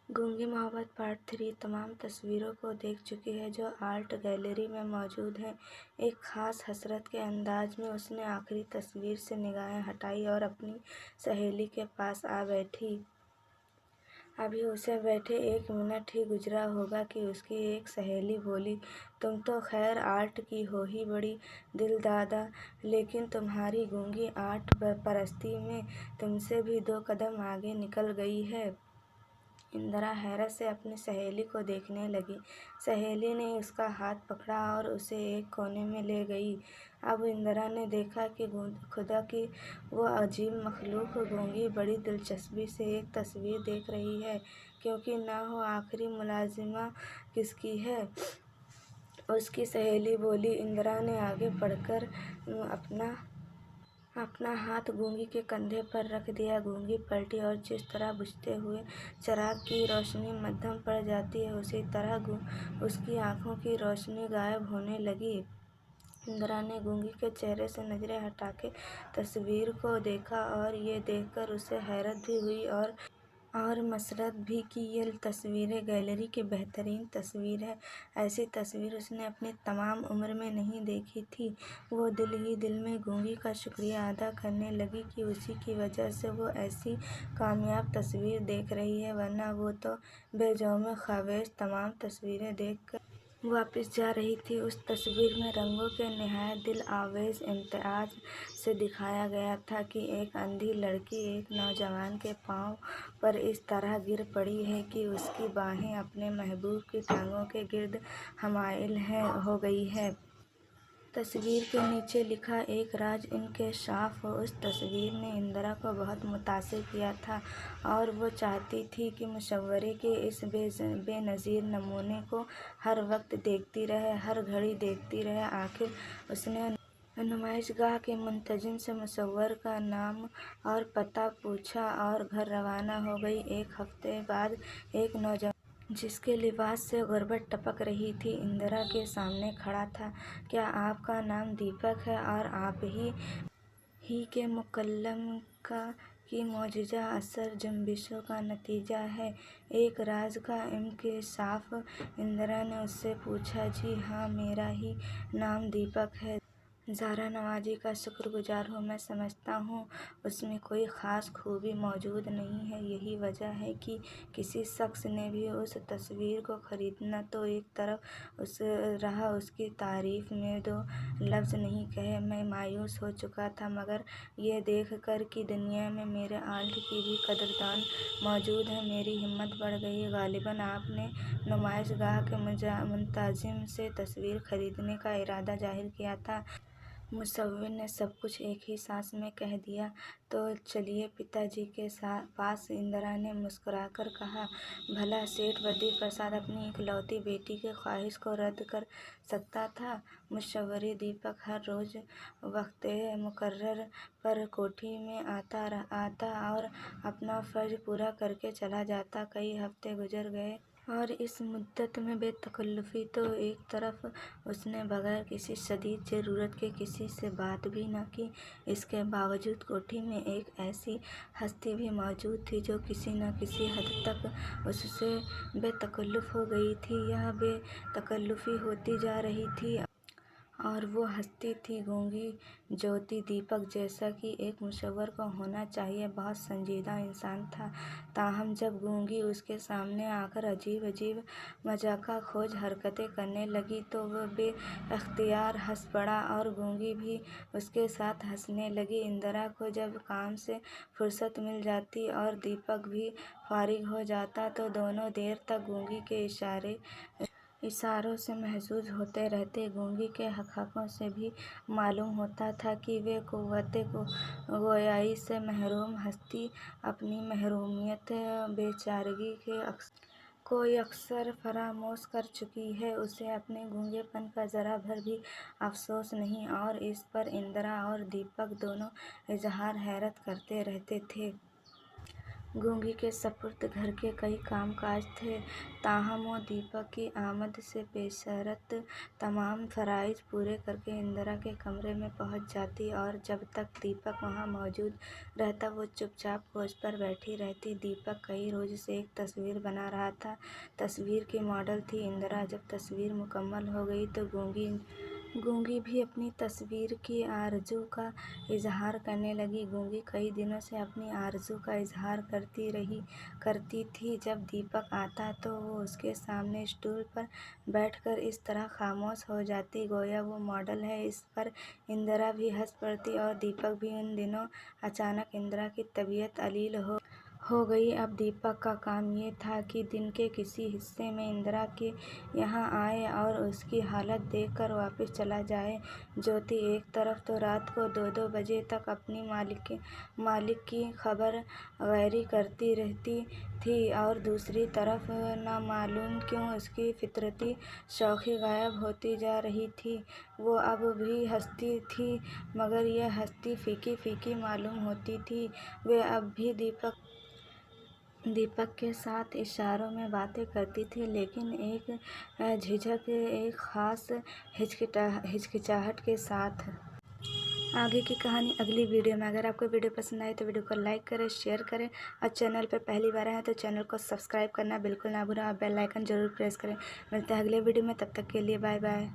गूंगी मोहब्बत पार्ट 3 तमाम तस्वीरों को देख चुकी है जो आर्ट गैलरी में मौजूद हैं। एक खास हसरत के अंदाज में उसने आखिरी तस्वीर से निगाहें हटाई और अपनी सहेली के पास आ बैठी। अभी उसे बैठे 1 मिनट ही गुजरा होगा कि उसकी एक सहेली बोली, तुम तो खैर आर्ट की हो ही बड़ी दिलदादा, लेकिन तुम्हारी गूंगी आर्ट परस्ती में तुमसे भी 2 कदम आगे निकल गई है। इंदिरा हैरत से अपनी सहेली को देखने लगी। सहेली ने उसका हाथ पकड़ा और उसे एक कोने में ले गई। अब इंदिरा ने देखा कि खुदा की वो अजीब मखलूक गूंगी बड़ी दिलचस्पी से एक तस्वीर देख रही है, क्योंकि ना हो आखिरी मुलाजिमा किसकी है। उसकी सहेली बोली। इंदिरा ने आगे बढ़कर अपना हाथ गूंगी के कंधे पर रख दिया। गूंगी पलटी और जिस तरह बुझते हुए चिराग की रोशनी मद्धम पड़ जाती है, उसी तरह उसकी आंखों की रोशनी गायब होने लगी। इंदिरा ने गूंगी के चेहरे से नजरें हटा के तस्वीर को देखा और ये देखकर उसे हैरत भी हुई और मसरत भी कि ये तस्वीर गैलरी की बेहतरीन तस्वीर है। ऐसी तस्वीर उसने अपनी तमाम उम्र में नहीं देखी थी। वो दिल ही दिल में गूंगी का शुक्रिया अदा करने लगी कि उसी की वजह से वो ऐसी कामयाब तस्वीर देख रही है, वरना वो तो बेजौम ख्वाहिश तमाम तस्वीरें देखकर वापस जा रही थी। उस तस्वीर में रंगों के निहायत दिल आवेज इम्तियाज से दिखाया गया था कि एक अंधी लड़की एक नौजवान के पांव पर इस तरह गिर पड़ी है कि उसकी बाहें अपने महबूब की टांगों के गिर्द हमाइल हो गई है। तस्वीर के नीचे लिखा, एक राज इंकशाफ। उस तस्वीर ने इंदिरा को बहुत मुतासिर किया था और वो चाहती थी कि मुसव्वरे के इस बेनज़ीर नमूने को हर वक्त देखती रहे, हर घड़ी देखती रहे। आखिर उसने नुमाइशगाह के मुंतजिम से मुसव्वर का नाम और पता पूछा और घर रवाना हो गई। 1 हफ्ते बाद एक नौजवान जिसके लिबास से गुर्बत टपक रही थी, इंदिरा के सामने खड़ा था। क्या आपका नाम दीपक है और आप ही के मुकल्लम की मौजूदा असर जुंबिशों का नतीजा है एक राज का इंकशाफ? इंदिरा ने उससे पूछा। जी हाँ, मेरा ही नाम दीपक है। ज़ारा नवाजी का शुक्रगुजार हूँ। मैं समझता हूँ उसमें कोई ख़ास खूबी मौजूद नहीं है। यही वजह है कि किसी शख्स ने भी उस तस्वीर को ख़रीदना तो एक तरफ उसकी तारीफ़ में 2 लफ्ज़ नहीं कहे। मैं मायूस हो चुका था, मगर ये देख कर कि दुनिया में मेरे आर्ट की भी कदरदान मौजूद है, मेरी हिम्मत बढ़ गई। गालिबन आपने नुमाइशगाह के मुंतजिम से तस्वीर ख़रीदने का इरादा ज़ाहिर किया था। मुसव्विर ने सब कुछ एक ही सांस में कह दिया। तो चलिए पिताजी के पास, इंदिरा ने मुस्कुराकर कहा। भला सेठ बद्री प्रसाद अपनी इकलौती बेटी की ख्वाहिश को रद्द कर सकता था? मुसव्विर दीपक हर रोज़ वक्ते मुकर्रर पर कोठी में आता और अपना फ़र्ज़ पूरा करके चला जाता। कई हफ्ते गुजर गए और इस मुद्दत में बेतकल्लुफ़ी तो एक तरफ उसने बगैर किसी शदीद ज़रूरत के किसी से बात भी न की। इसके बावजूद कोठी में एक ऐसी हस्ती भी मौजूद थी जो किसी न किसी हद तक उससे बेतकल्लुफ़ हो गई थी या बेतकल्लुफ़ी होती जा रही थी। और वो हस्ती थी गूंगी ज्योति दीपक, जैसा कि एक मुसव्वर को होना चाहिए। बहुत संजीदा इंसान था। ताहम जब गूंगी उसके सामने आकर अजीब अजीब मजाका खोज हरकतें करने लगी तो वह बेअख्तियार हंस पड़ा और गूंगी भी उसके साथ हंसने लगी। इंदिरा को जब काम से फुर्सत मिल जाती और दीपक भी फारिग हो जाता तो दोनों देर तक गूंगी के इशारों से महजूज होते रहते। गूंगी के हक़ों से भी मालूम होता था कि वे क़ुव्वते गोयाई से महरूम हस्ती अपनी महरूमियत बेचारगी को अक्सर फरामोश कर चुकी है। उसे अपने गूंगेपन का ज़रा भर भी अफसोस नहीं और इस पर इंदिरा और दीपक दोनों इजहार हैरत करते रहते थे। गूंगी के सपुर्द घर के कई कामकाज थे, ताहम वो दीपक की आमद से बेशर्त तमाम फराइज़ पूरे करके इंदिरा के कमरे में पहुंच जाती और जब तक दीपक वहां मौजूद रहता वो चुपचाप कोच पर बैठी रहती। दीपक कई रोज से एक तस्वीर बना रहा था। तस्वीर की मॉडल थी इंदिरा। जब तस्वीर मुकम्मल हो गई तो गूंगी भी अपनी तस्वीर की आरज़ू का इजहार करने लगी। गूंगी कई दिनों से अपनी आरज़ू का इजहार करती थी। जब दीपक आता तो वो उसके सामने स्टूल पर बैठकर इस तरह खामोश हो जाती गोया वो मॉडल है। इस पर इंदिरा भी हंस पड़ती और दीपक भी। उन दिनों अचानक इंदिरा की तबीयत अलील हो गई। अब दीपक का काम ये था कि दिन के किसी हिस्से में इंदिरा के यहाँ आए और उसकी हालत देखकर वापस चला जाए। ज्योति एक तरफ तो रात को 2-2 बजे तक अपनी मालिक की खबर गैरी करती रहती थी और दूसरी तरफ नामालूम क्यों उसकी फितरती शौख़ी गायब होती जा रही थी। वो अब भी हंसती थी मगर यह हंसी फीकी फीकी मालूम होती थी। वे अब भी दीपक के साथ इशारों में बातें करती थी लेकिन एक झिझक, एक ख़ास हिचकिचाहट के साथ। आगे की कहानी अगली वीडियो में। अगर आपको वीडियो पसंद आए तो वीडियो को लाइक करें, शेयर करें और चैनल पर पहली बार आए हैं तो चैनल को सब्सक्राइब करना बिल्कुल ना भूलें और बेल आइकन ज़रूर प्रेस करें। मिलते हैं अगले वीडियो में, तब तक के लिए बाय बाय।